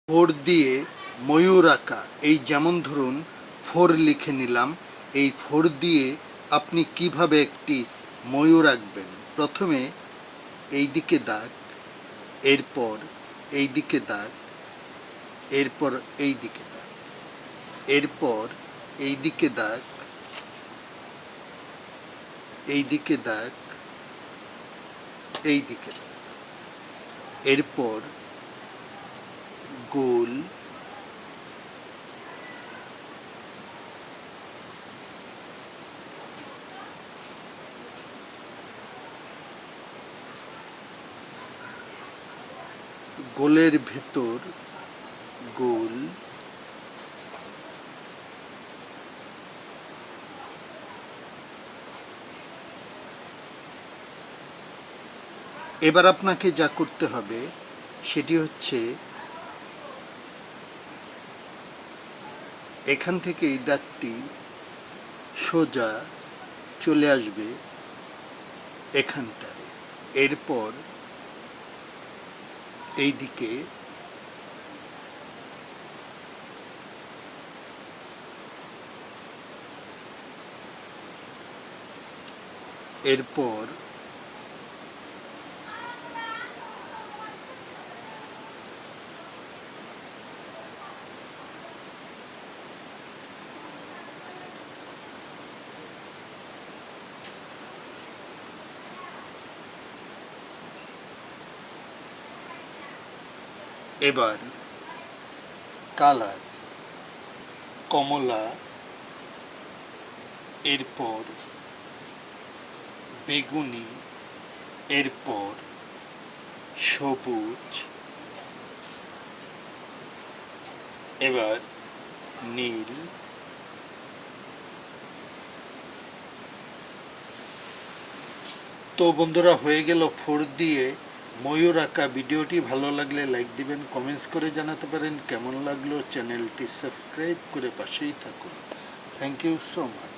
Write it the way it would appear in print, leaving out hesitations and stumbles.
Four দিয়ে ময়ূর আঁকা, এই যেমন ধরুন ফোর লিখে নিলাম, এই ফোর দিয়ে আপনি কিভাবে একটি ময়ূর আঁকবেন। প্রথমে এই দিকে দাগ, এরপর এই দিকে দাগ, এরপর এই দিকে দাগ, এরপর এই দিকে দাগ, এই দিকে দাগ, এই দিকে দাগ, এরপর গোল, গোলের ভেতর গোল, এবার আপনাকে যা করতে হবে সেটি হচ্ছে এখান থেকে এই দাগটি সোজা চলে আসবে এখানটায়, এরপর এই দিকে এরপর এবার কালার কমলা, এরপর বেগুনি, এরপর সবুজ, এবার নীল, তো বন্ধুরা হয়ে গেল ফোর দিয়ে ময়ূর আঁকা। ভিডিওটি ভালো লাগলে লাইক দিবেন, কমেন্টস করে জানাতে পারেন কেমন লাগলো। চ্যানেলটি সাবস্ক্রাইব করে পাশেই থাকুন। Thank you so much.